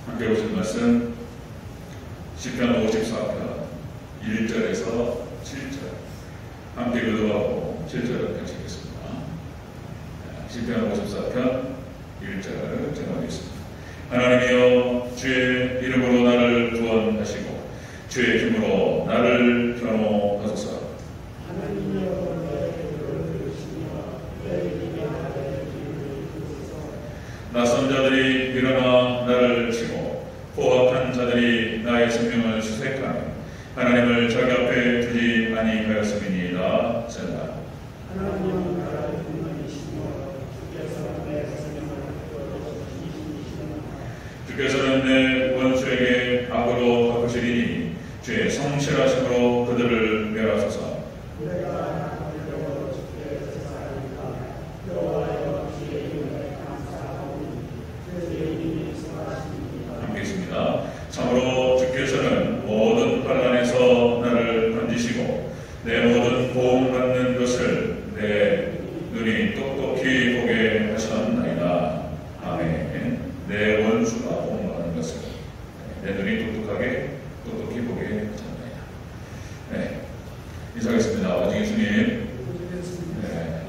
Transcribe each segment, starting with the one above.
함께 보신 말씀 시편 54편 1절에서 7절 함께 교도하고 7절을 같이 읽겠습니다. 시편 54편 1절 제목하겠습니다. 하나님이여 주의 이름으로 나를 구원하시고 주의 힘으로 나를 변호하소서. 낯선 자들이 일어나 나를 치고 포악한 자들이 나의 생명을 수색하며 하나님을 자기 앞에 두지 아니하였음이니이다. 셀라. 하나님은 나를 분명히시며 주께서는 내 원수에게 악으로 갚으시리니 주의 성실하심으로 그들을 멸하소서. 함께 있습니다. 참으로 주께서는 모든 환난에서 나를 건지시고 내 모든 보응받는 것을 내 눈이 똑똑히 보게 하셨나이다. 아멘. 내 원수가 보응받는 것을 내 눈이 똑똑히 보게 하셨나이다. 네, 인사하겠습니다. 오직 예수님,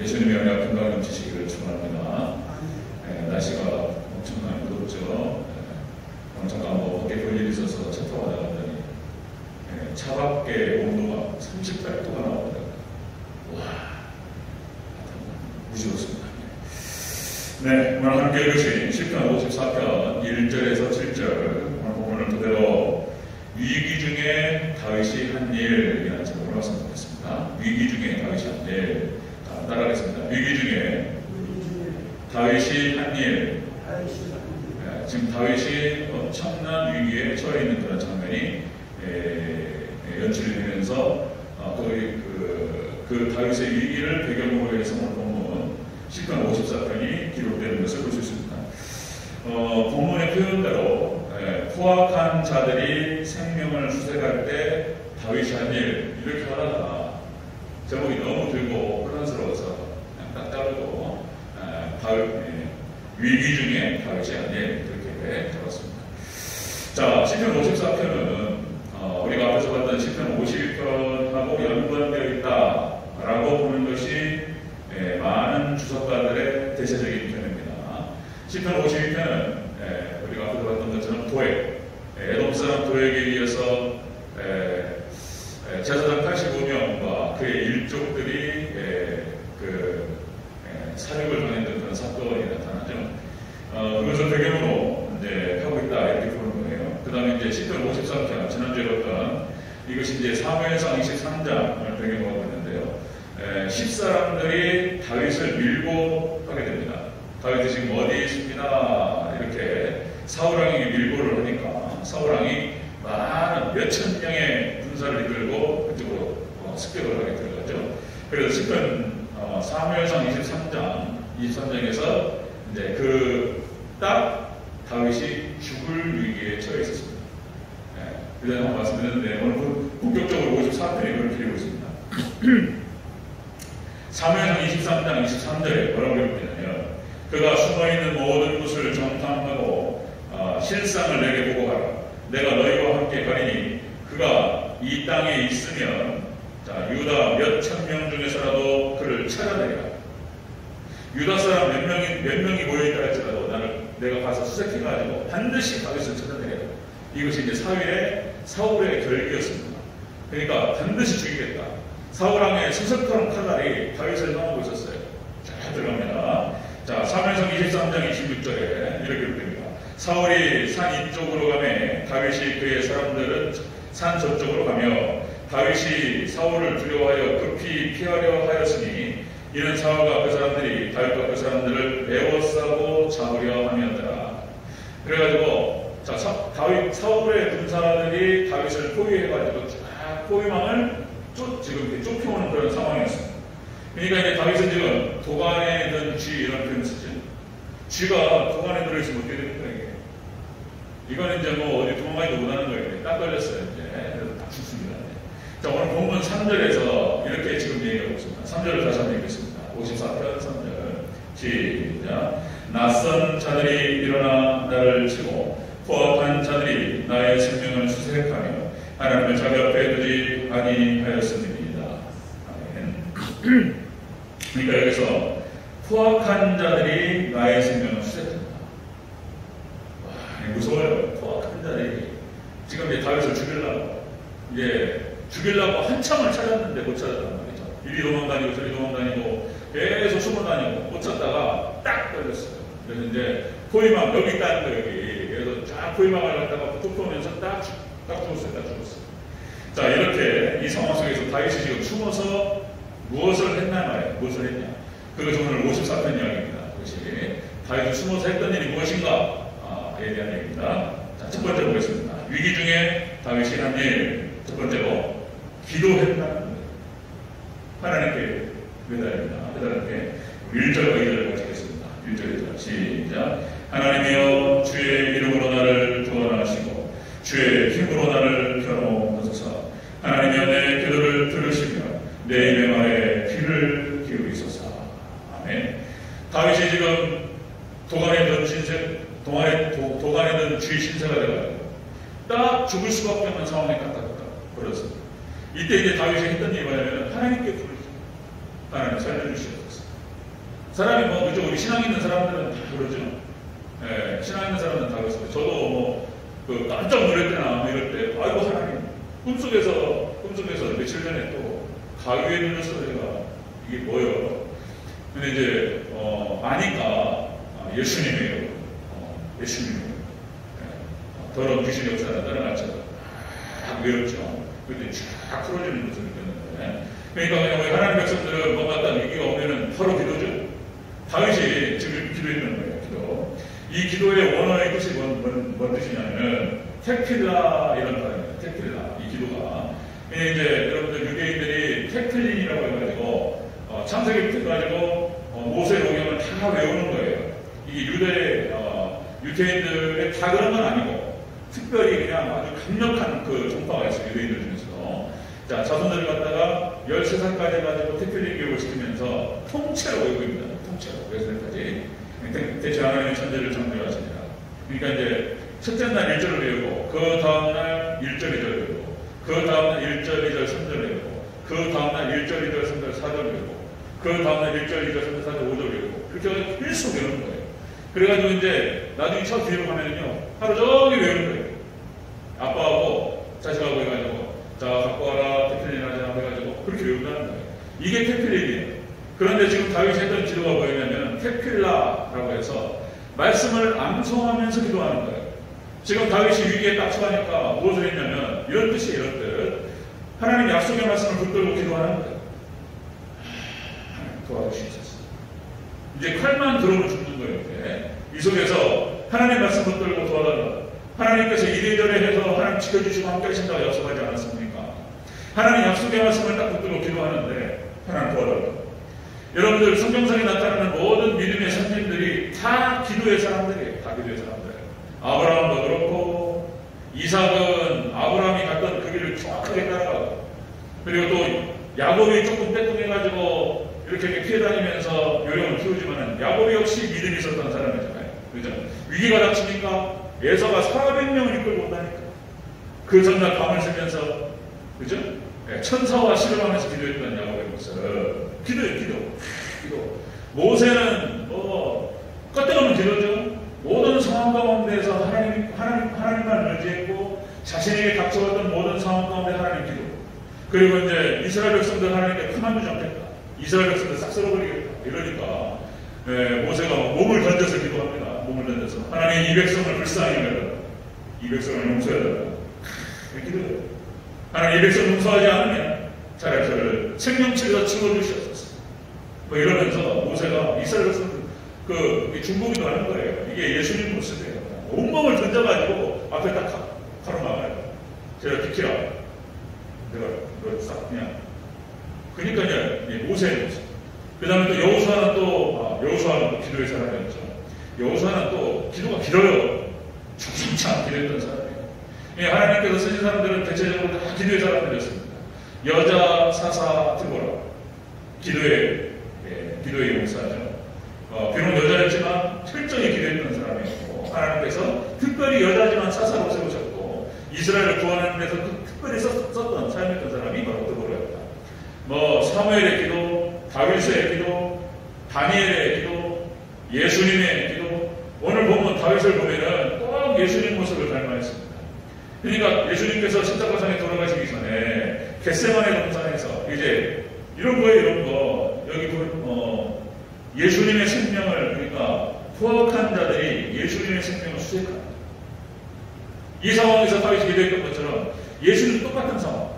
예수님의 연락 건강 넘치시기를 축원합니다. 날씨가 엄청나게 무덥죠. 잠깐 밖에 볼 일이 있어서 차 타고 나갔더니 차 밖에 온도가 38도가 나오더라고요. 와, 무지웠습니다. 네, 오늘 함께 읽으신 시편 54편 1절에서 7절 오늘 본문을 토대로 위기 중에 다윗이 한 일이라는 제목으로 말씀드리겠습니다. 위기 중에 다윗이 한 일. 따라하겠습니다. 위기 중에 다윗이 한 일. 지금 다윗이 엄청난 위기에 처해 있는 그런 장면이 연출이 되면서 그 다윗의 위기를 배경으로 해서 오늘 본문 시편 54편이 기록되는 것을 볼 수 있습니다. 본문의 표현대로 포악한 자들이 생명을 수색할 때 다윗이 한 일 이렇게 하다가 제목이 너무 길고 혼란스러워서 딱 자르고 위기 중에 다윗이 한 일 이렇게 적었습니다. 자, 시편 54편은 우리가 앞에서 봤던 시편 52편하고 연관되어 있다라고 보는 것이 많은 주석가들의 대체적인 편입니다. 시편 52편은 우리가 앞에서 봤던 것처럼 도액, 에돔 사람 도액에 이어서 제사장 85명과 그의 일족들이 사륙을 당했던 그런 사건이 나타나죠. 그것을 배경으로 이제 하고 있다 이렇게 보는 거예요. 그 다음에 이제 시편 53편 지난주에 봤던 이것이 이제 사무엘상 23장을 배경으로 하고 있는데요. 10사람들이 다윗을 밀고 하게 됩니다. 다윗이 지금 어디에 있습니다. 이렇게 사울왕에게 밀고를 하니까 사울왕이 많은 몇천 명의 군사를 이끌고 그쪽으로 습격을 하게 들어가죠. 그래서 시편 사무엘상 23장에서 이제 딱 다윗이 죽을 위기에 처해 있었습니다. 그 다음에 말씀드렸는데 오늘 본격적으로 54편이 이걸 드리고 있습니다. 사무엘상 23장 23절에 뭐라고 기록되냐면 그가 숨어있는 모든 곳을 정탐하고 실상을 내게 보고하라. 내가 너희와 함께 가리니 그가 이 땅에 있으면 유다 몇천 명 중에서라도 그를 찾아내리라. 유다 사람 몇 명이 모여있다 할지라도 내가 가서 수색해가지고 반드시 다윗을 찾아내리라. 이것이 이제 사울의 결기였습니다. 그러니까 반드시 죽이겠다. 사울왕의 수색하는 칼날이 다윗을 향하고 있었어요. 잘 들어갑니다. 자, 사무엘상 23장 26절에 이렇게 기록됩니다. 사울이 산 이쪽으로 가매 다윗이 그의 사람들은 산 저쪽으로 가며 다윗이 사울을 두려워하여 급히 피하려 하였으니 이는 사울과 그 사람들이 다윗과 그 사람들을 에워싸고 잡으려 함이었더라. 그래가지고 사울의 군사들이 다윗을 포위해가지고 쫙 포위망을 지금 쫓겨오는 그런 상황이었습니다. 그러니까 이제 다윗은 지금 도관에 든 쥐 이런 표현을 쓰죠. 쥐가 도관에 들어있으면 어떻게 됩니까? 이거는 이제 뭐 어디 도망가지도 못하는 거예요. 딱 걸렸어요. 이제 그래서 다 죽습니다. 자, 오늘 본문 3절에서 이렇게 지금 얘기하고 있습니다. 3절을 다시 한번 읽겠습니다. 54편 3절 시작. 낯선 자들이 일어나 나를 치고 포악한 자들이 나의 생명을 수색하며 하나님을 자기 앞에 두지 아니하였음입니다. 아멘. 그러니까 여기서 포악한 자들이 나의 생명을 수색한다. 와, 무서워요. 포악한 자들이 지금 이제 다윗을 죽이려고 한참을 찾았는데 못 찾았단 말이죠. 이리 도망다니고 저리 도망다니고 계속 숨어다니고 못 찾다가 딱 걸렸어요. 그래서 이제 포위망 여기 있다는 거 여기. 그래서 쫙 포위망을 갖다가 툭 보면서 딱 죽었어요. 자, 이렇게 이 상황 속에서 다윗이 지금 숨어서 무엇을 했나 말이에요. 무엇을 했냐. 그것이 오늘 54편 이야기입니다. 그것이 다윗이 숨어서 했던 일이 무엇인가? 에 대한 얘기입니다. 자, 첫 번째 보겠습니다. 위기 중에 다윗이 한 일, 첫 번째로 기도했다는 거예요. 하나님께 매달립니다. 하나님께 1절과 2절을 같이 하겠습니다. 1절, 2절 시작. 하나님이여 주의 이름으로 나를 구원하시고 주의 힘으로 나를 변호하소서. 하나님이여 내 기도를 들으시며 내 입의 말에 귀를 기울이소서. 아멘. 다윗이 지금 도간에 든 주의 신세가 되어가지고 딱 죽을 수밖에 없는 상황에 그렇습니다. 이때 이제 다윗이 했던 일이 뭐냐면 하나님께 부르죠. 하나님 살려주시옵소서. 사람이 그죠? 우리 신앙 있는 사람들은 다 그러죠. 예, 신앙 있는 사람들은 다 그렇습니다. 저도 깜짝 놀랄 때나 이럴 때, 아이고 하나님, 꿈속에서 며칠 전에 또 가위에 눌렸어. 제가 이게 뭐예요? 근데 이제 아니까 예수님이에요. 예수님이에요. 더러운 귀신이 없잖아. 다른 아처럼 외롭죠. 근데 쫙 풀어지는 것을 느꼈는데, 그러니까 그냥 하나님 백성들은 뭔가 딱 위기가 오면은 바로 기도죠. 다윗이 지금 기도했는 거예요. 기도. 이 기도의 원어의 뜻이 뭔 뜻이냐면 테필라 이런 단어입니다. 테필라. 이 기도가. 이제 여러분들 유대인들이 테필린이라고 해가지고 창세기부터 해가지고 모세 오경을 다 외우는 거예요. 이게 유대인들의 다 그런 건 아니고 특별히 그냥 아주 강력한 그 종파가 있어요. 유대인들 중에서도. 자, 자손들을 갖다가 13살까지 해가지고 테필린 교육을 시키면서 통째로 외우입니다. 통째로. 13살까지. 대체 하나님의 천지를 창조하시니라. 그러니까 이제 첫째 날 1절을 외우고, 그 다음날 1절, 2절 외우고, 그 다음날 1절, 2절, 3절 외우고, 그 다음날 1절, 2절, 3절, 4절 외우고, 그 다음날 1절, 2절, 3절, 4절, 5절 외우고, 그렇게 해서 계속 외우는 거예요. 그래가지고 이제 나중에 첫 뒤로 가면은요, 하루 종일 외우는 거예요. 아빠하고 자식하고 해가지고, 자, 갖고 와라, 테필린 하자 해가지고, 그렇게 외운다는 거예요. 이게 테필린이에요. 그런데 지금 다윗이 했던 기도가 뭐였냐면, 테필라라고 해서, 말씀을 암송하면서 기도하는 거예요. 지금 다윗이 위기에 딱 처하니까 무엇을 했냐면, 이런 뜻이에요, 이런 뜻. 하나님 약속의 말씀을 붙들고 기도하는 거예요. 하나님 도와주시옵소서. 이제 칼만 들어오면 죽는 거예요. 이렇게. 이 속에서 하나님 말씀 붙들고 도와달라. 하나님께서 이래저래 해서 하나님 지켜주시고 함께 하신다고 약속하지 않았습니까? 하나님 약속의 말씀을 딱 붙들고 기도하는데 하나님 도와달라. 여러분들 성경상에 나타나는 모든 믿음의 선생님들이 다 기도의 사람들이에요. 다 기도의 사람들. 아브라함도 그렇고 이삭은 아브라함이 갔던 그 길을 정확하게 따라가고, 그리고 또 야곱이 조금 떼뚱해가지고 이렇게 피해 다니면서 요령을 키우지만 야곱이 역시 믿음이 있었던 사람이잖아요. 그죠? 위기가 닥치니까 에서가 400명을 이끌고 온다니까. 그 전날 밤을 새면서, 그죠? 천사와 씨름하면서 기도했던 야곱의 모습. 기도. 모세는 껐대없는 기도죠. 모든 상황 가운데에서 하나님만 의지했고, 자신에게 닥쳐왔던 모든 상황 가운데 하나님 기도. 그리고 이제 이스라엘 백성들 하나님께 그만두지 않겠다. 이스라엘 백성들 싹 썰어버리겠다. 이러니까 모세가 몸을 던져서 기도합니다. 몸을 던져서 하나님 이 백성을 불쌍히 여겨라. 이 백성을 용서해달라. 기도해요. 하나님 이 백성 용서하지 않으면 차라리 저를 생명체에서 치워주시옵소서. 이러면서 모세가 이스라엘 백성들 중보기도 하는 거예요. 이게 예수님 모습이에요. 온몸을 던져가지고 앞에 딱 가로막아요. 제가 비키라. 내가 이걸 싹 그냥. 그러니까 이제 모세의 모습. 그 다음에 또 여호수아는 또 기도의 사람이었죠. 여호수아는 또 기도가 길어요. 죽지 않게 기도했던 사람이에요. 하나님께서 쓰신 사람들은 대체적으로 다 기도의 사람들이었습니다. 여자 사사 드보라. 기도의 용사죠. 비록 여자였지만 철저히 기도했던 사람이었고, 하나님께서 특별히 특별히 여자지만 사사로 세우셨고 이스라엘을 구하는 데서 특별히 썼던 사용했던 사람이 바로 드보라였다. 뭐 사무엘의 기도, 다윗의 기도, 다니엘의 기도, 예수님의 기도. 오늘 보면 다윗을 보면은 꼭 예수님 모습을 닮아있습니다. 그러니까 예수님께서 십자가상에 돌아가시기 전에 겟세마네 동산에서 이제 이런 거예요, 이런 거. 여기 보면 예수님의 생명을, 그러니까 포악한 자들이 예수님의 생명을 수색합니다. 이 상황에서 다윗이 기도했던 것처럼 예수님 똑같은 상황.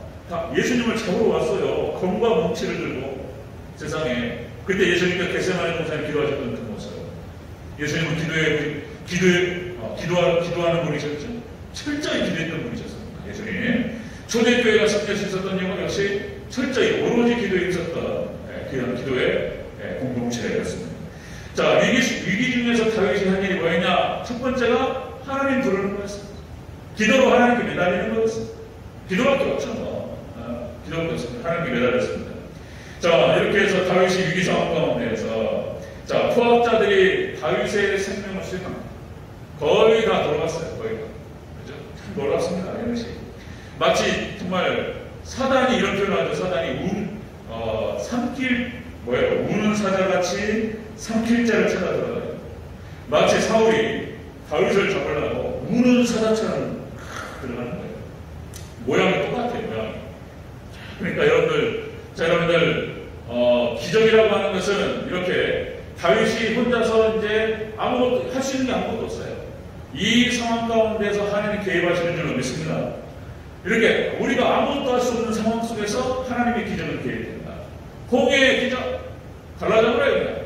예수님을 잡으러 왔어요. 검과 뭉치를 들고 세상에. 그때 예수님께서 겟세마네 동산에 기도하셨던 그 모습. 예수님은 기도하는 분이셨죠. 철저히 기도했던 분이셨습니다. 예수님. 초대교회가 섬길 수 있었던 이유가 역시 철저히 오로지 기도에 있었던 그런 기도의 공동체였습니다. 자, 위기 중에서 다윗이 한 일이 뭐였냐? 첫 번째가 하나님 부르는 거였습니다. 기도로 하나님께 매달리는 거였습니다. 기도밖에 없죠. 기도밖에 없습니다. 하나님께 매달렸습니다. 자, 이렇게 해서 다윗이 위기 상황 가운데에서 자, 포악자들이 다윗의 생명을 수행합니다. 거의 다 돌아갔어요. 거의 다. 그죠? 참 놀랍습니다. 이런 식. 마치 정말 사단이 이런 표현을 하죠. 사단이 우는 사자같이 삼킬자를 찾아 들어가요. 마치 사울이 다윗을 잡으려고 우는 사자처럼 들어가는 거예요. 모양이 똑같아요. 모양이. 그러니까 여러분들, 기적이라고 하는 것은 이렇게 다윗이 혼자서 이제 아무것도 할 수 있는 게 아무것도 없어요. 이 상황 가운데서 하나님이 개입하시는 줄로 믿습니다. 이렇게 우리가 아무것도 할 수 없는 상황 속에서 하나님의 기적을 개입됩니다. 홍해의 기적 갈라져버려요 그냥.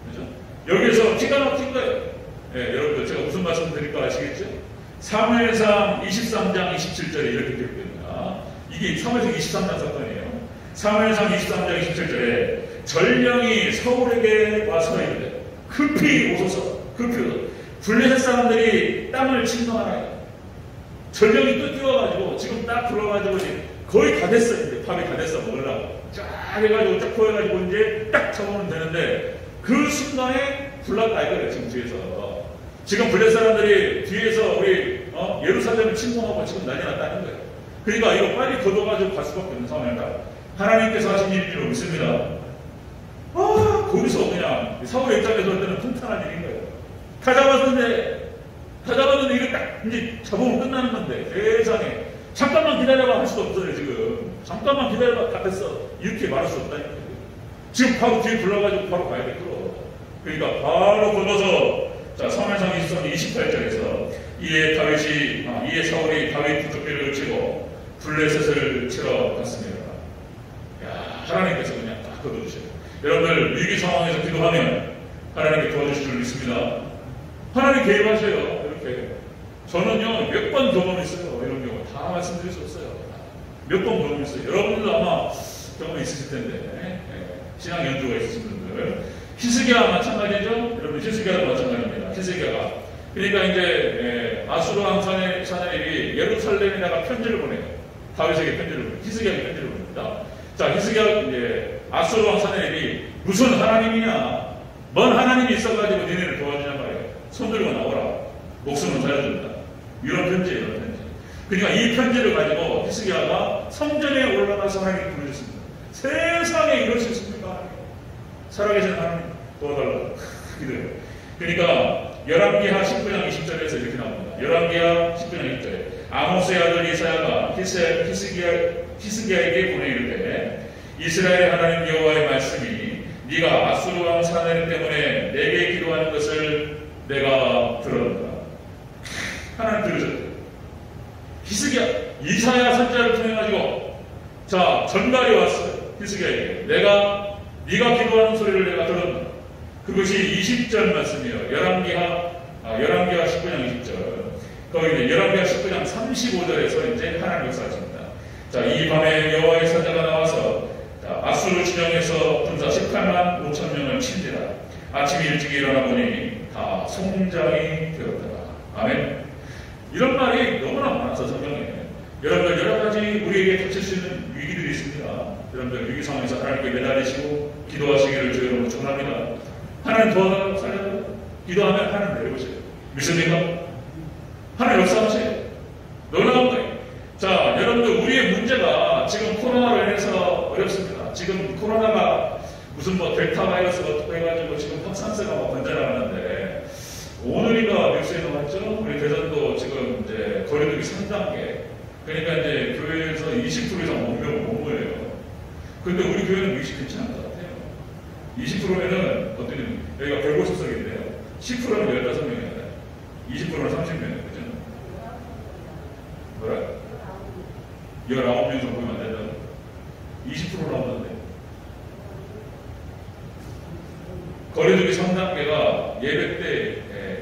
그죠? 여기에서 기가 막힌 거예요. 여러분들 제가 무슨 말씀 드릴까 아시겠죠? 사무엘상 23장 27절에 이렇게 기록됩니다. 이게 사무엘상 23장 사건이에요. 사무엘상 23장 27절에 전령이 사울에게 와서 이르되 급히 오소서, 급히 오소서. 블레셋 사람들이 땅을 침노하나요. 전령이 또 뛰어가지고 지금 딱 들어가지고 거의 다 됐어요. 이제 밥이 다 됐어 먹으려고 쫙 해가지고 쫙 포해가지고 이제 딱 잡으면 되는데 그 순간에 불났다 이거예요. 지금 뒤에서 지금 블레셋 사람들이 뒤에서 우리 예루살렘을 침공하고 지금 난리 났다는 거예요. 그러니까 이거 빨리 걷어가지고 갈 수밖에 없는 상황이다. 하나님께서 하신 일인 줄 믿습니다. 거기서 그냥 사울의 입장에서 볼 때는 통탄한 일인 거예요. 다 잡았는데 이거 딱 이제 잡으면 끝나는 건데 세상에 잠깐만 기다려봐 할 수도 없어요. 지금 잠깐만 기다려봐 다 됐어 이렇게 말할 수 없다니까요. 지금 바로 뒤에 불러가지고 바로 가야겠더라. 그러니까 바로 걷어서 자 사무엘상 23장 28절에서 이에 사울이 다윗 부족비를 치고 블레셋을 치러 갔습니다. 야, 하나님께서 그냥 딱 걷어주셔요. 여러분들 위기 상황에서 기도하면 하나님께 도와주실 줄 믿습니다. 하나님 개입하셔요. 이렇게 저는요 몇 번 경험했어요. 이런 경우 다 말씀드릴 수 없어요. 몇 번 경험했어요. 여러분들도 아마 경험이 있으실 텐데 신앙 연주가 있으신 분들 히스기야 마찬가지죠. 여러분 히스기야도 마찬가지입니다. 히스기야가 그러니까 이제 아수르 왕 사내립이 예루살렘에다가 편지를 보내요. 다윗에게 편지를 보내요. 히스기야에게 편지를 보냅니다. 자 히스기야 이제 아수르 왕 사내립이 무슨 하나님이냐? 뭔 하나님이 있어가지고 니네를 도와주냐 말이에요. 손 들고 나오라. 목숨을 살려준다. 이런 편지예요. 이런 편지. 그러니까 이 편지를 가지고 히스기야가 성전에 올라가서 하나님께 부르셨습니다. 세상에 이럴 수 있습니까? 살아계신 하나님 도와달라. 기도해요. 그러니까 열왕기하 19장 20절에서 이렇게 나옵니다. 열왕기하 19장 20절에 아모스의 아들 이사야가 히스기야에게 보내 이르되 이스라엘 하나님 여호와의 말씀이 네가 아수르 왕 사내립 때문에 내게 기도하는 것을 내가 들었다. 하나님 들으셨대요. 히스기야 이사야 선지자를 통해 가지고 자 전달이 왔어요. 히스기야에게 네가 기도하는 소리를 내가 들었다. 그것이 20절 말씀이에요. 열왕기하 19장 20절. 거기 열왕기하 19장 35절에서 이제 하나님 역사하십니다. 자, 이 밤에 여호와의 사자가 나와서 아수르 진영에서 군사 18만 5천 명을 친지라. 아침 일찍 일어나 보니 다 송장이 되었더라. 아멘. 이런 말이 너무나 많아서 성경에 여러분들 여러 가지 우리에게 닥칠 수 있는 위기들이 있습니다. 여러분들 위기 상황에서 하나님께 매달리시고 기도하시기를 주 여러분 축원합니다. 하나님 도와달라고 살려달라고 기도하면 하나님 내려오세요. 믿습니까? 하나님 역사하세요. 놀라운 거예요. 자, 여러분들, 우리의 문제가 지금 코로나로 인해서 어렵습니다. 지금 코로나가 무슨 뭐 델타 바이러스가 어떻게 해가지고 지금 확산세가 막 번져나가는데, 오늘인가 뉴스에 나왔죠? 우리 대전도 지금 이제 거리두기 3단계. 그러니까 이제 교회에서 20% 이상 못 모여요. 근데 우리 교회는 20 괜찮은 것 같아요. 20%면은, 어떤, 여기가 150석인데요. 10%는 15명이에요. 20%는 30명이에요. 그죠? 뭐라? 19명 정도면 안 된다고? 20% 나오는데. 거리두기 3단계가 예배 때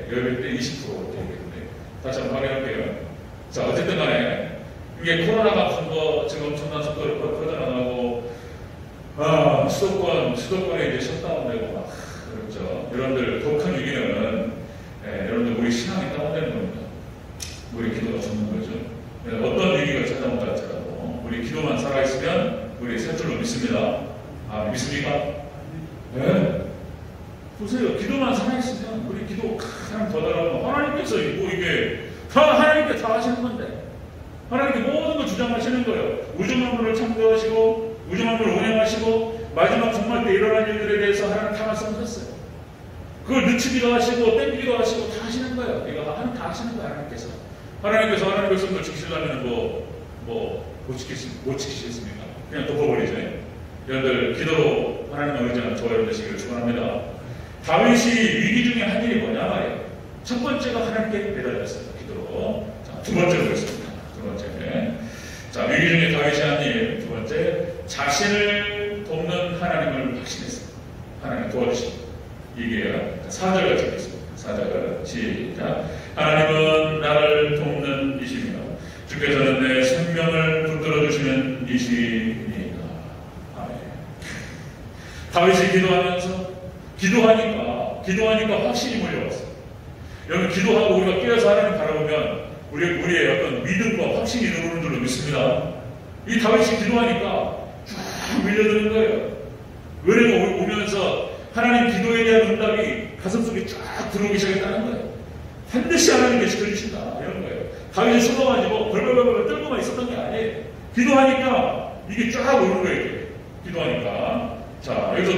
20% 되겠는데. 다시 한번 확인할게요. 자, 어쨌든 간에, 이게 코로나가 무슨 거 지금 엄청난 속도로 퍼져나가고, 수도권에 이제 셧다운되고 막, 그렇죠. 여러분들, 독한 위기는, 여러분들, 우리 신앙이 다운되는 겁니다. 우리 기도가 죽는 거죠. 어떤 위기가 찾아온다 할지라도, 우리 기도만 살아있으면, 우리 셋 줄로 믿습니다. 아, 믿습니까? 네. 보세요. 기도만 살아있으면, 우리 기도 하나님 더 달라면, 하나님께서 뭐 이게, 하나님께 다 하시는 건데, 하나님께 모든 걸 주장하시는 거예요. 우주만물을 창조하시고, 우주만물을 운행하시고, 마지막 종말 때 일어날 일들에 대해서 하나님 다 말씀하셨어요. 그걸 늦추기도 하시고, 땡기기도 하시고, 다 하시는 거예요. 이거 하나님 다 하시는 거예요, 하나님께서. 하나님께서 하나님 말씀을 지키시려면 못 지키시겠습니까? 그냥 덮어버리죠. 여러분들, 기도로 하나님의 의지는 저와 여러분 되시기를 축원합니다. 다윗이 위기 중에 한 일이 뭐냐 말이에요. 첫 번째가 하나님께 배달했어요. 기도로. 자, 두 번째로 보겠습니다. 두 번째. 자, 위기 중에 다윗이 한 일. 두 번째, 자신을 돕는 하나님을 확신했어요. 하나님 도와주십니다. 이게 4절을 적겠습니다. 4절을 시작. 하나님은 나를 돕는 이시며 주께서는 내 생명을 붙들어 주시는 이시니이다. 아멘. 다윗이 기도하니까 확신이 몰려왔어요. 여러분, 기도하고 우리가 깨어서 하나님 바라보면 우리의 어떤 믿음과 확신이 들어오는 줄로 믿습니다. 이 다윗이 기도하니까 쫙 밀려드는 거예요. 은혜가 오면서 하나님 기도에 대한 응답이 가슴속에 쫙 들어오기 시작했다는 거예요. 반드시 하나님께 지켜주신다. 이런 거예요. 다윗이 숨어가지고 벌벌벌벌 떨고만 있었던 게 아니에요. 기도하니까 이게 쫙 오는 거예요. 이게. 기도하니까. 자, 여기서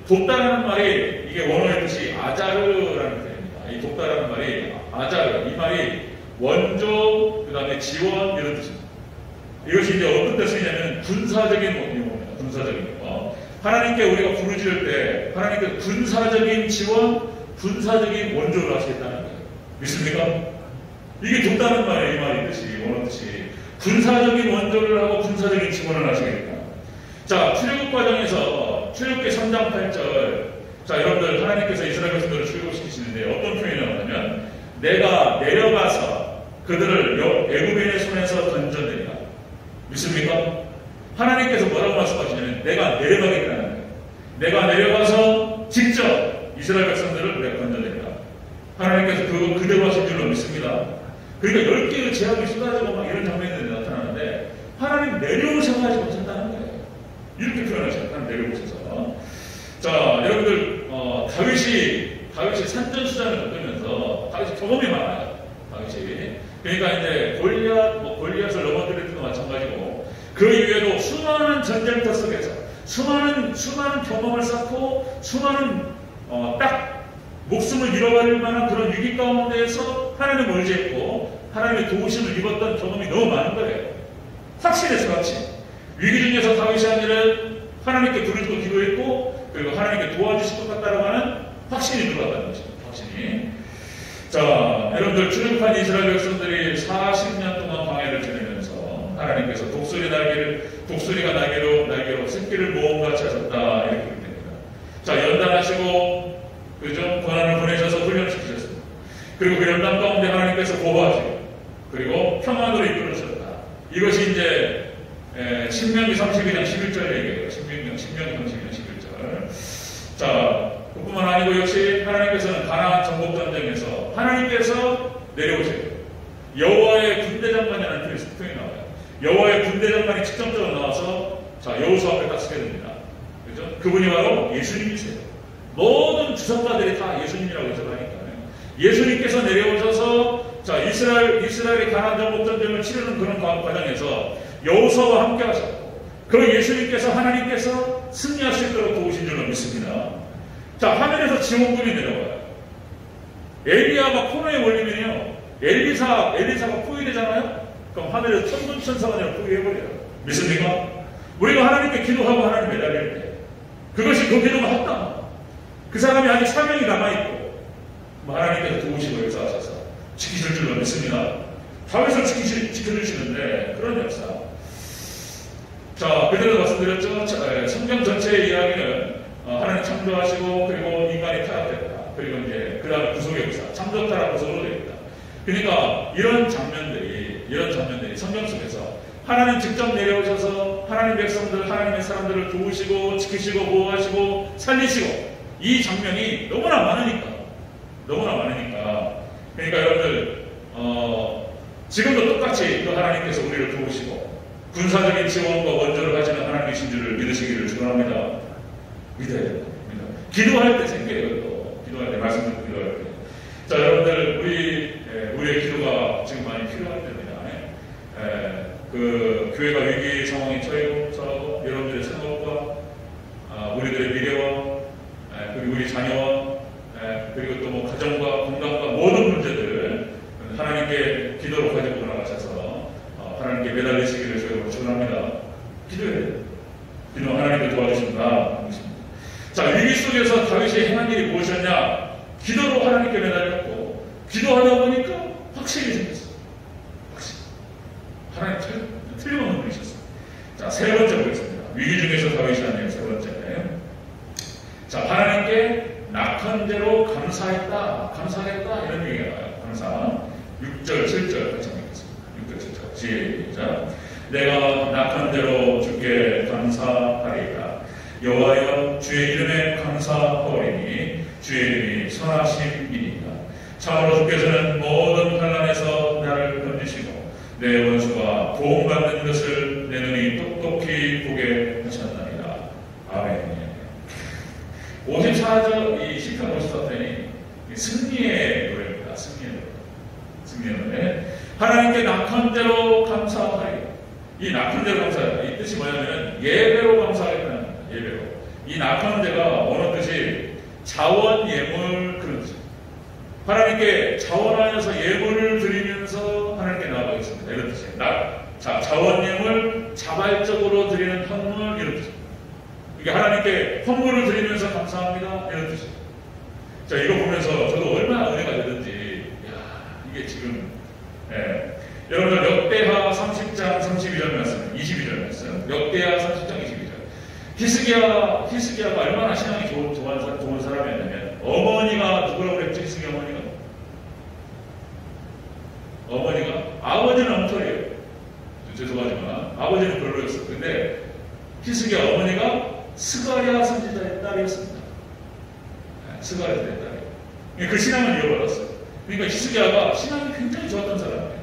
돕다라는 말이 이게 원어의 뜻이 아자르라는 뜻입니다. 이 돕다라는 말이 아자르. 이 말이 원조, 그 다음에 지원, 이런 뜻입니다. 이것이 이제 어떤 때 쓰이냐면 군사적인 용어입니다. 군사적인 거. 하나님께 우리가 부르짖을 때 하나님께 군사적인 지원, 군사적인 원조를 하시겠다는 거예요. 믿습니까? 이게 돕다는 말이에요. 이 말의 뜻이, 원어 뜻이. 군사적인 원조를 하고 군사적인 지원을 하시겠다. 자, 출애굽 과정에서 출애굽기 3장 8절. 자, 여러분들 하나님께서 이스라엘 백성들을 출애굽시키시는데 어떤 표현이 나오냐면 내가 내려가서 그들을 애굽인의 손에서 던져내리라. 믿습니까? 하나님께서 뭐라고 말씀하시냐면 내가 내려가겠다는 거예요. 내가 내려가서 직접 이스라엘 백성들을 내가 건져내리라. 하나님께서 그대로 하신 줄로 믿습니다. 그러니까 10개의 재앙이 쏟아지고 막 이런 장면들이 나타나는데 하나님 내려오셔서 하지 못한다는 거예요. 이렇게 표현하셔요. 하나님 내려오셔서. 자, 여러분들 다윗이 산전수장을 겪으면서 다윗이 경험이 많아요. 다윗이. 그러니까 이제 골리앗을 넘어뜨릴 때도 마찬가지고 그 이외에도 수많은 전쟁터 속에서 수많은 경험을 쌓고 수많은 딱 목숨을 잃어버릴 만한 그런 위기 가운데에서 하나님을 의지했고 하나님의 도우심을 입었던 경험이 너무 많은 거예요. 확신해서 같이 위기 중에서 다윗이 한 일은 하나님께 부르짖고 기도했고 그리고 하나님께 도와주실 것 같다라고 하는 확신이 들어갔다는 것입니다. 확신이. 자, 여러분들 출애굽한 이스라엘 백성들이 40년 동안 광야를 지내면서 하나님께서 독수리가 날개로 새끼를 모험같이 하셨다 이렇게 됩니다. 자, 연단하시고 그죠? 고난을 보내셔서 훈련시키셨습니다. 그리고 그 연단 가운데 하나님께서 보호하시고 그리고 평안으로 이끌어주셨다. 이것이 이제 신명기 32장 11절 얘기예요. 신명기 32장 11절. 자, 그뿐만 아니고 역시 하나님께서는 가나안 정복 전쟁에서 하나님께서 내려오세요. 여호와의 군대 장관이라는 표현이 나와요. 여호와의 군대 장관이 직접적으로 나와서 자, 여호수아 앞에 딱 서게 됩니다. 그죠? 그분이 바로 예수님이세요. 모든 주석가들이 다 예수님이라고 해석하니까 예수님께서 내려오셔서 자, 이스라엘이 가나안 정복 전쟁을 치르는 그런 과정에서 여호수아와 함께 하셨고, 그 예수님께서 하나님께서 승리할 수 있도록 도우신 줄로 믿습니다. 자, 하늘에서 지원군이 내려와요. 엘리야가 코너에 몰리면요, 엘리사가 포위되잖아요. 그럼 하늘에서 천군천사가 내려 포위해버려요. 믿습니까? 우리가 하나님께 기도하고 하나님 매달릴 때 그것이 그 기도가 합당. 그 사람이 아직 사명이 남아있고 하나님께서 도우시고 역사하셔서 지키실 줄로 믿습니다. 다윗을 지켜주시는데 그런 역사. 자, 그대로 말씀드렸죠. 성경 전체의 이야기는 하나님 창조하시고 그리고 인간이 타락됐다. 그리고 이제 그 다음에 구속의 역사, 창조 타락 구속으로 되었다. 그러니까 이런 장면들이 성경 속에서 하나님 직접 내려오셔서 하나님 백성들, 하나님의 사람들을 도우시고 지키시고 보호하시고 살리시고, 이 장면이 너무나 많으니까. 그러니까 여러분들 지금도 똑같이 또 하나님께서 우리를 도우시고 군사적인 지원과 원조를 가지는 하나님이신 줄을 믿으시기를 축원합니다. 믿어야 됩니다. 기도할 때 생겨요. 또 기도할 때 말씀 듣고 기도할 때. 자, 여러분들 우리의 기도가 지금 많이 필요할 때입니다. 그 교회가 위기 상황에 처하고 여러분들의 생업과 우리들의 미래와 그리고 우리 자녀와 그리고 또 뭐 가정과 건강과 모든 문제들을 하나님께 기도로 가지고 나가셔서 하나님께 매달리시기를 저희가 축원합니다. 기도해야 돼요. 기도 하나님께 도와주신다. 자, 위기 속에서 다윗이 행한 일이 무엇이었냐? 기도로 하나님께 매달렸고, 기도하다 보니까 확실히 생겼어요. 확실히. 하나님 틀림없는 분이셨어요. 자, 세 번째 보겠습니다. 위기 중에서 다윗이 한 일 세 번째. 자, 하나님께 낙헌대로 감사했다. 이런 얘기가 나와요. 감사. 6절, 7절 같이 읽겠습니다. 6절, 7절. 시작. 내가 낙헌대로 주께 감사하리이다. 여호와여, 주의 이름에 감사하오리니 주의 이름이 선하심이니이다. 참으로 주께서는 모든 환난에서 나를 건지시고 내 원수가 보호받는 것을 내 눈이 똑똑히 보게 하셨나이다. 아멘. 54절 이 시편 54편이 승리의 노래입니다. 승리의 노래. 하나님께 낙헌대로 감사하리. 이 낙헌대로 감사하리. 이 뜻이 뭐냐면 예배로 감사하겠다는 겁니다. 예배로. 이 낙헌대가 어느 뜻이 자원 예물 그런 뜻입니다. 하나님께 자원하여서 예물을 드리면서 하나님께 나아가겠습니다. 이런 뜻이에요. 자원 예물, 자발적으로 드리는 헌물 이런 뜻입니다. 이게 하나님께 헌물을 드리면서 감사합니다. 이런 뜻이에요. 자, 이거 보면서 저도 얼마나 은혜가 되는지, 이게 지금, 여러분들 역대하 30장 32절 말씀, 22절 말씀, 역대하 30장 22절. 히스기야가 얼마나 신앙이 좋은 사람이었냐면, 어머니가 누구라고 그랬죠? 히스기야 어머니가? 아버지는 엉터리예요. 죄송하지만, 아버지는 별로였어요. 근데, 히스기야 어머니가 스가랴 선지자의 딸이었습니다. 스가랴 선지자의 딸이에요. 그 신앙을 이어받았어요. 그러니까 히스기야가 신앙이 굉장히 좋았던 사람이에요.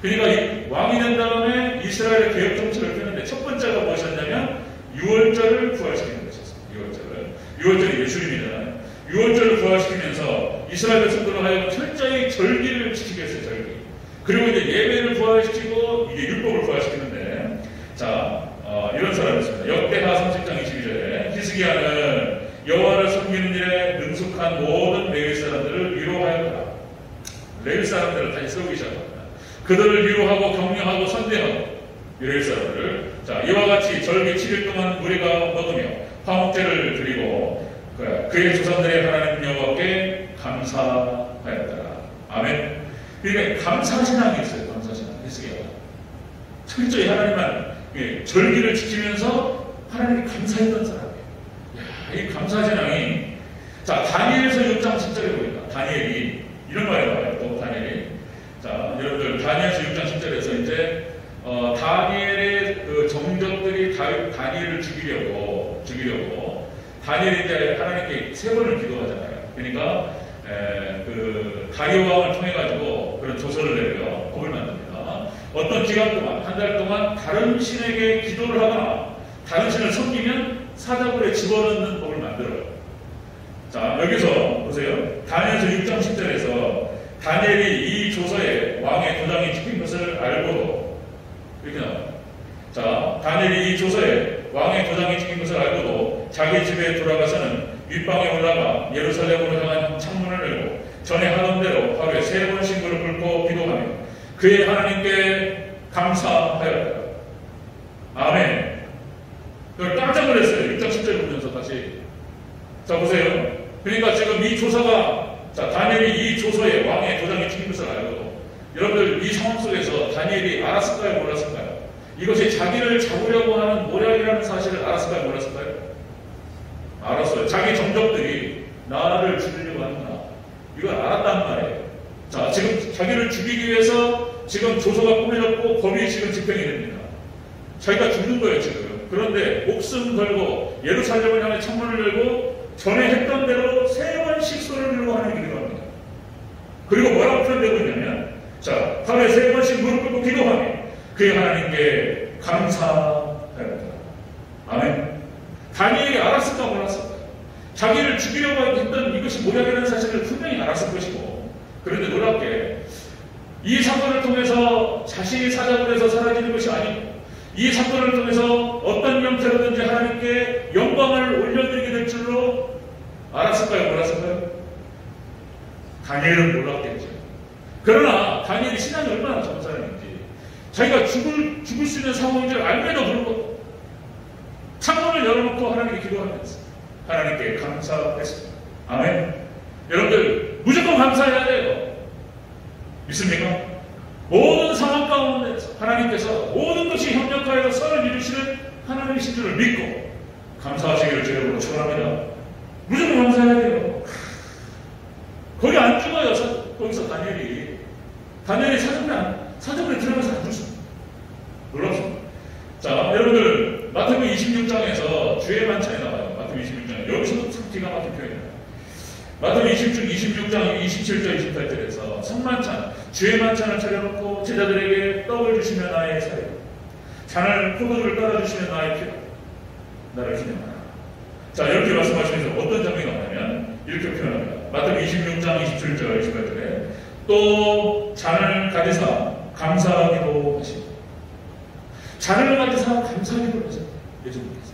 그러니까 이 왕이 된 다음에 이스라엘의 개혁 정책을 펴는데 첫 번째가 무엇이었냐면 6월절을 부활시키는 것이었어요. 6월절이 예수님이잖아요. 6월절을 부활시키면서 이스라엘 백성들을 하여금 철저히 절기를 지키게 했어요. 절기. 그리고 이제 예배를 부활시키고 이게 율법을 부활시키는데, 자, 이런 사람이었습니다. 역대하 30장 22절에 히스기야는 여호와를 섬기는 일에 능숙한 모든 레위 사람들을 위로하였더라. 레위 사람들을 다시 세우기 시작합니다. 그들을 위로하고 격려하고 선대하고 레위 사람들을, 자, 이와 같이 절기 7일 동안 우리가 먹으며 화목제를 드리고 그의 조상들의 하나님 여호와께 감사하였더라. 아멘. 그러니까 감사신앙이 있어요. 감사신앙. 히스기야가 철저히 하나님만 절기를 지키면서 하나님께 감사했던 사람이에요. 이 감사신앙이, 자, 다니엘서 6장 10절에 보니까 다니엘이 이런 말이 나와요. 또 다니엘이, 자, 여러분들 다니엘서 6장 10절에서 이제 다니엘의 그 정적들이 다니엘을 죽이려고 다니엘이 이제 하나님께 세 번을 기도하잖아요. 그러니까 그 다리오 왕을 통해 가지고 그런 조서를 내려 법을 만듭니다. 어떤 기간 동안, 한 달 동안 다른 신에게 기도를 하거나 다른 신을 섬기면 사자굴에 집어넣는 법을 만들어요. 자, 여기서 보세요. 다니엘서 6장 10절에서 다니엘이 이 조서에 알고도 이렇게 나와요. 자, 다니엘이 이 조서에 왕의 도장이 찍힌 것을 알고도 자기 집에 돌아가서는 윗방에 올라가 예루살렘으로 향한 창문을 열고 전에 하던 대로 하루에 3번씩 무릎 꿇고 기도하며 그의 하나님께 감사하였다. 아멘. 그걸 깜짝 놀랐어요. 6장 10절 보면서 다시. 자, 보세요. 그러니까 지금 이 조서가, 자, 다니엘이 이 조서에 왕의 도장이 찍힌 것을 알고도 여러분들 이 상황 속에서 다니엘이 알았을까요? 몰랐을까요? 이것이 자기를 잡으려고 하는 모략이라는 사실을 알았을까요? 몰랐을까요? 알았어요. 자기 정적들이 나를 죽이려고 하는구나. 이걸 알았단 말이에요. 자, 지금 자기를 죽이기 위해서 지금 조서가 꾸며졌고 법이 지금 집행이 됩니다. 자기가 죽는 거예요, 지금. 그런데 목숨 걸고 예루살렘을 향해 창문을 열고 전에 했던 대로 3번씩 손을 들고 하나님께 기도합니다. 그리고 뭐라고 표현되고 있냐면, 자, 하루에 3번씩 무릎 꿇고 기도하며 그의 하나님께 감사하였다. 아멘. 다니엘이 알았을까 몰랐을까? 자기를 죽이려고 했던 이것이 모략이라는 사실을 분명히 알았을 것이고, 그런데 놀랍게 이 사건을 통해서 자신이 사자굴 에서 사라지는 것이 아니고 이 사건을 통해서 어떤 형태로든지 하나님께 영광을 올려드리게 될 줄로 알았을까요? 몰랐을까요? 다니엘은 몰랐겠죠. 그러나 다니엘이 신앙이 얼마나 좋은 사람인지 자기가 죽을 수 있는 상황인 줄 알면서 그러고 창문을 열어놓고 하나님께 기도하면서 하나님께 감사했습니다. 아멘. 여러분들 무조건 감사해야 돼요. 믿습니까? 모든 상황 가운데서 하나님께서 모든 것이 협력하여 선을 이루시는 하나님이신 줄을 믿고 감사하시기를 주님으로 축원합니다. 무조건 감사해야 돼요. 거기 안 죽어요. 거기서 다니엘이 사정에 들어가서 안 죽습니다. 놀랍습니다. 자, 여러분들 마태복음 26장에서 주의 만찬이 나와요. 마태복음 26장 여기서도 참 기가 막힌 표현이에요. 마태복음 26장 27절 28절에서 성만찬 주의 만찬을 차려놓고 제자들에게 떡을 주시면 나의 살이요 잔을 포도주를 따라주시면 나의 피라 나를 기념하라. 자, 이렇게 말씀하시면서 어떤 장면이 나오냐면 이렇게 표현합니다. 마태복음 26장 27절 28절에 또 잔을 가지사 감사하기도 하시고 잔을 가지사 감사하기도 하시고 예수님께서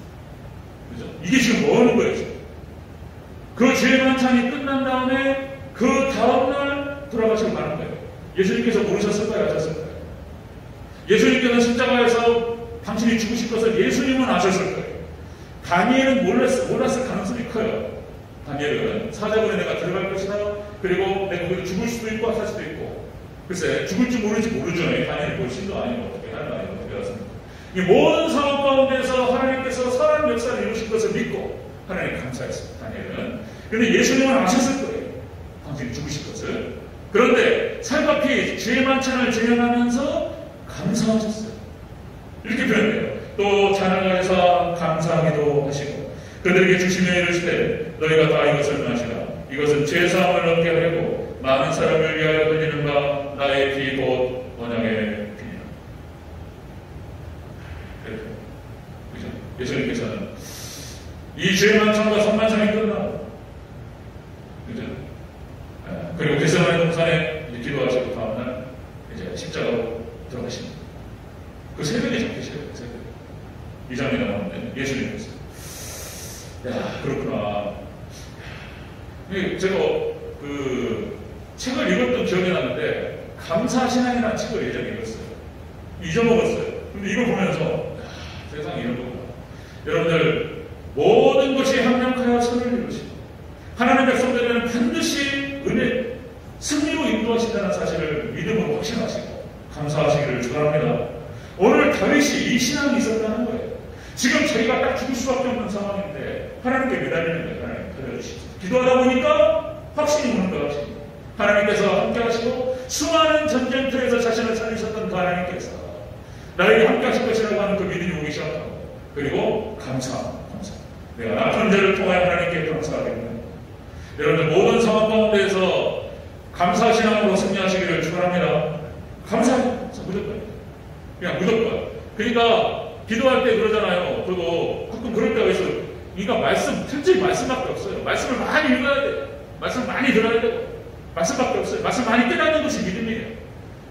그죠? 이게 지금 뭐 하는 거예요? 지금? 그 주의 만찬이 끝난 다음에 그 다음날 돌아가시고 가는 거예요. 예수님께서 모르셨을까요? 아셨을까요? 예수님께서 십자가에서 당신이 죽으실 것을 예수님은 아셨을 거예요. 다니엘은 몰랐을 가능성이 커요. 다니엘은 사자굴에 내가 들어갈 것이다. 그리고 내가 거기서 죽을 수도 있고 살 수도 있고. 글쎄 죽을지 모르죠. 다니엘이 뭘 신도 아니고 어떻게 하는 거 아니고 어떻게 알았습니까? 이 모든 상황 가운데서 하나님께서 살아난 역사를 이루실 것을 믿고 하나님 감사했습니다. 다니엘은. 그런데 예수님은 아셨을 거예요. 당신이 죽으실 것을. 그런데 살갑히 주의 만찬을 진행하면서 감사하셨어요. 이렇게 표현해요. 또 잔을 가져서 감사하기도 하시고 그들에게 주시며 이르시되 너희가 다 이것을 마시라. 이것은 죄사함을 얻게 하려고 많은 사람을 위하여 흘리는 바 나의 피 곧 언약의 피니라. 그죠? 예수님께서는 이 주의 만찬과 성만찬이 끝나고 그죠? 그리고 겟세마네 동산에 기도하시고 다음날 이제 십자가로 들어가십니다. 그 새벽에 잡히셔요. 새벽에. 이 장면이 나오는데 예수님께서 야 그렇구나. 제가 그 책을 읽었던 기억이 나는데 감사신앙이라는 책을 예전에 읽었어요. 잊어먹었어요. 근데 이거 보면서 세상에 이런 거구나. 여러분들 모든 것이 합력하여 선을 이루시고 하나님의 백성들에게는 반드시 은혜 승리로 인도하신다는 사실을 믿음으로 확신하시고 감사하시기를 축원합니다. 오늘 다윗이 이 신앙이 있었다는 거예요. 지금 자기가 딱 죽을 수밖에 없는 상황인데 하나님께 매달리는 거예요. 하나님 달려주시죠. 기도하다 보니까 확신이 오는 거예요. 확신이. 하나님께서 함께 하시고 수많은 전쟁터에서 자신을 살리셨던 그 하나님께서 나에게 함께 하실 것이라고 하는 그 믿음이 오기 시작하고 그리고 감사. 내가 나쁜 죄를 통하여 하나님께 감사하겠다. 여러분들 모든 상황 가운데에서 감사신앙으로 승리하시기를 축원합니다. 감사해요. 무조건. 그냥 무조건. 그러니까 기도할 때 그러잖아요. 그리고 가끔 그럴 때가 있어요. 그러니까 실제 말씀밖에 없어요. 말씀을 많이 읽어야 돼요. 말씀 많이 들어야 되고 말씀밖에 없어요. 말씀 많이 깨닫는 것이 믿음이에요.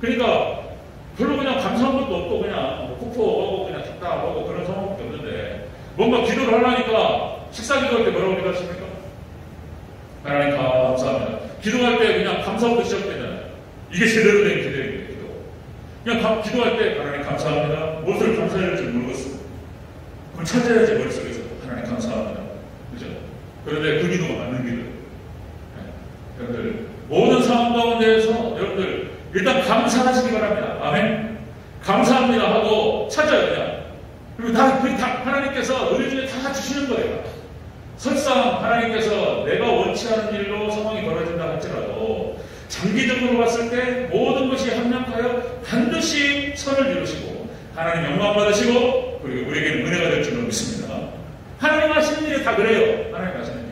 그러니까 별로 그냥 뭔가 기도를 하려니까 식사 기도할 때 뭐라고 기도하십니까? 하나님 감사합니다. 기도할 때 그냥 감사부터 시작되잖아요. 이게 제대로 된 기도예요. 기도. 그냥 기도할 때 하나님 감사합니다. 무엇을 감사해야 될지 모르겠어. 그럼 찾아야지 머릿속에서 하나님 감사합니다. 그죠? 그런데 그 기도가 맞는 기도예요. 여러분들 모든 상황 가운데에서 여러분들 일단 감사하시기 바랍니다. 아멘. 감사합니다 하고 찾아요 그냥. 그리고 다 하나님께서 우리 중에 다 주시는 거예요. 설상 하나님께서 내가 원치 않은 일로 상황이 벌어진다 할지라도 장기적으로 봤을 때 모든 것이 합력하여 반드시 선을 이루시고 하나님 영광 받으시고 그리고 우리에게는 은혜가 될 줄로 믿습니다. 하나님 하시는 일이 다 그래요. 하나님 하시는 일.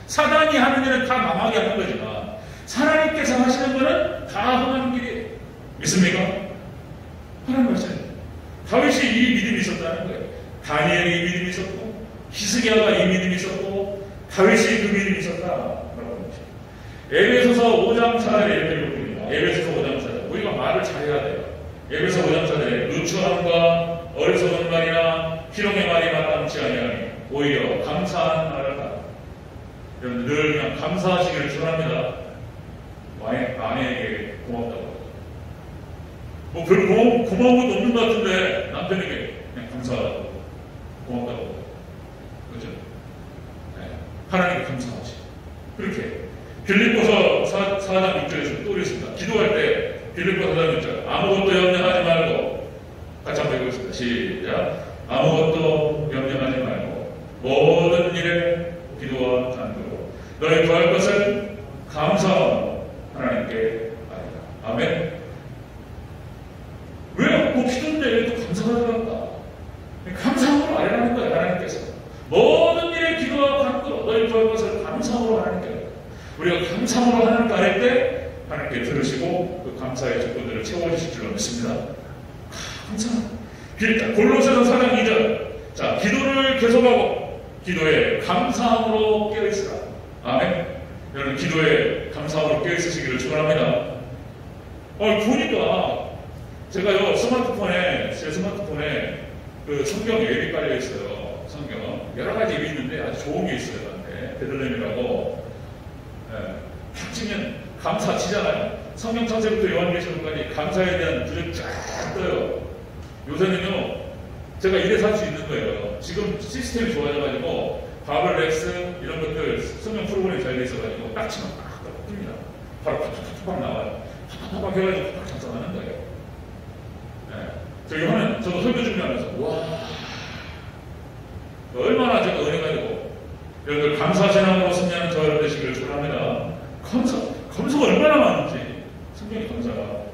사단이 하는 일은 다 망하게 하는 거지만 하나님께서 하시는 거는 다 흥하는 길이에요. 믿습니까? 하나님 하시는 일. 다윗이 이 믿음이 있었다는 거예요. 다니엘이 이 믿음이 있었고 히스기야가 이 믿음이 있었고 다윗이 그 믿음이 있었다라고 합니다. 에베소서 5장 4절에 이렇게 읽습니다. 에베소서 5장 4절. 우리가 말을 잘해야 돼요. 에베소 5장 4절에 누추함과 어리석은 말이나 희롱의 말이 마땅치 아니하니 오히려 감사한 말을 하라. 여러분 늘 그냥 감사하시기를 축원합니다. 아내에게 고맙다고. 뭐 별로 고마운 것도 없는 것 같은데 남편에게 그냥 감사하다고 고맙다고. 그죠? 네. 하나님께 감사하지. 그렇게 빌립보서 4장 6절에서 또 그랬습니다. 기도할 때 빌립보 4장 6절 아무것도 염려하지 말고 같이 한번 읽어보겠습니다. 시작. 아무것도 염려하지 말고 모든 일에 기도와 간구로 너희 구할 것을 감사함으로 하나님께 아뢰라. 아멘. 왜 뭐 기도인데 왜 또 감사가 들어갈까? 감사함으로 아뢰라는 거예요. 하나님께서 모든 일에 기도와 간구로 너희 구할 것을 감사함으로 하나님께 아뢰라. 우리가 감사함으로 하나님께 아뢰 때 하나님께 들으시고 그 감사의 조건들을 채워주실 줄로 믿습니다. 감사합니다. 골로새서 4장 2절. 자, 기도를 계속하고 기도에 감사함으로 깨어있으라. 아멘. 여러분 기도에 감사함으로 깨어있으시기를 축원합니다. 보니까 제가요 제 스마트폰에 그 성경 앱이 깔려 있어요. 성경 여러 가지 앱이 있는데 아주 좋은 게 있어요. 베들레헴이라고. 딱 치면 감사 치잖아요. 성경 창세부터 요한계시록까지 감사에 대한 구절이 쫙 떠요. 요새는요, 제가 이래서 할 수 있는 거예요. 지금 시스템이 좋아져가지고, 바블렉스, 이런 것들, 성경 프로그램이 잘 돼 있어가지고, 딱 치면 딱 뜹니다. 바로 팍팍팍 나와요. 팍팍팍 해가지고 팍 작성하는 거예요. 네. 저도 설교 준비하면서, 와, 얼마나 제가 은혜가 되고, 여러분들 감사신앙으로 승리하는 저 여러분 되시기를 축원합니다. 감사가 얼마나 많은지, 성경의 감사가.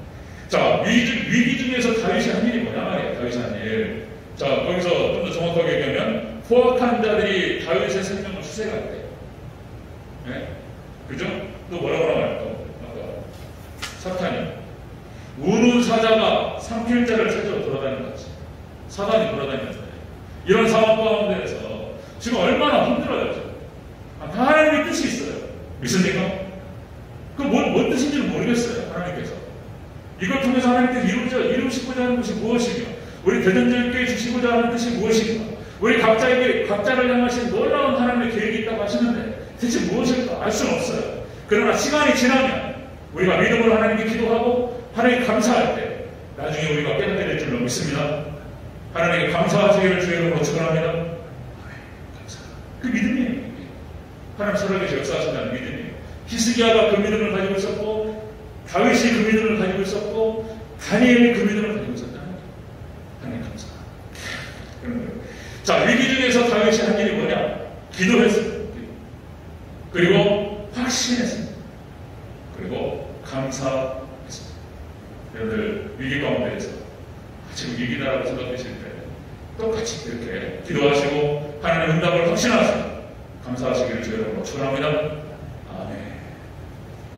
자, 위기 중에서 다윗이 한 일이 뭐냐 말이에요. 다윗이 한 일. 자, 거기서 좀 더 정확하게 얘기하면 포악한 자들이 다윗의 생명을 수색할 때. 네? 그죠? 또 뭐라고 말할까? 아까 사탄이 우는 사자가 삼킬 자를 찾아 돌아다니는 것 같이. 사단이 돌아다니면서 이런 상황 가운데에서 지금 얼마나 힘들어요. 하나님의 뜻이 있어요. 믿습니까? 그 뭔 뜻인지는 모르겠어요. 하나님께서. 이걸 통해서 하나님께서 이루시고자 하는 것이 무엇이며 우리 대전절교에 주시고자 하는 뜻이 무엇인가 우리 각자를 향하신 놀라운 하나님의 계획이 있다고 하시는데 대체 무엇일까 알 수는 없어요. 그러나 시간이 지나면 우리가 믿음으로 하나님께 기도하고 하나님께 감사할 때 나중에 우리가 깨닫게 될 줄로 믿습니다. 하나님께 감사하시기를 주의 이름으로 축원합니다. 감사. 그 믿음이에요. 하나님 살아계시 역사하신다는 믿음이에요. 히스기야가 그 믿음을 가지고 있었고 다윗이 그 믿음을 가지고 있었고 다니엘이 그 믿음을 가지고 있었다는 거예요. 하나님 감사합니다. 자, 위기 중에서 다윗이 한 일이 뭐냐? 기도했습니다. 그리고 확신했습니다. 그리고 감사했습니다. 여러분들 위기 가운데에서 지금 위기다라고 생각하실 때 똑같이 이렇게 기도하시고 하나님의 응답을 확신하시고 감사하시기를 주의 이름으로 축원합니다.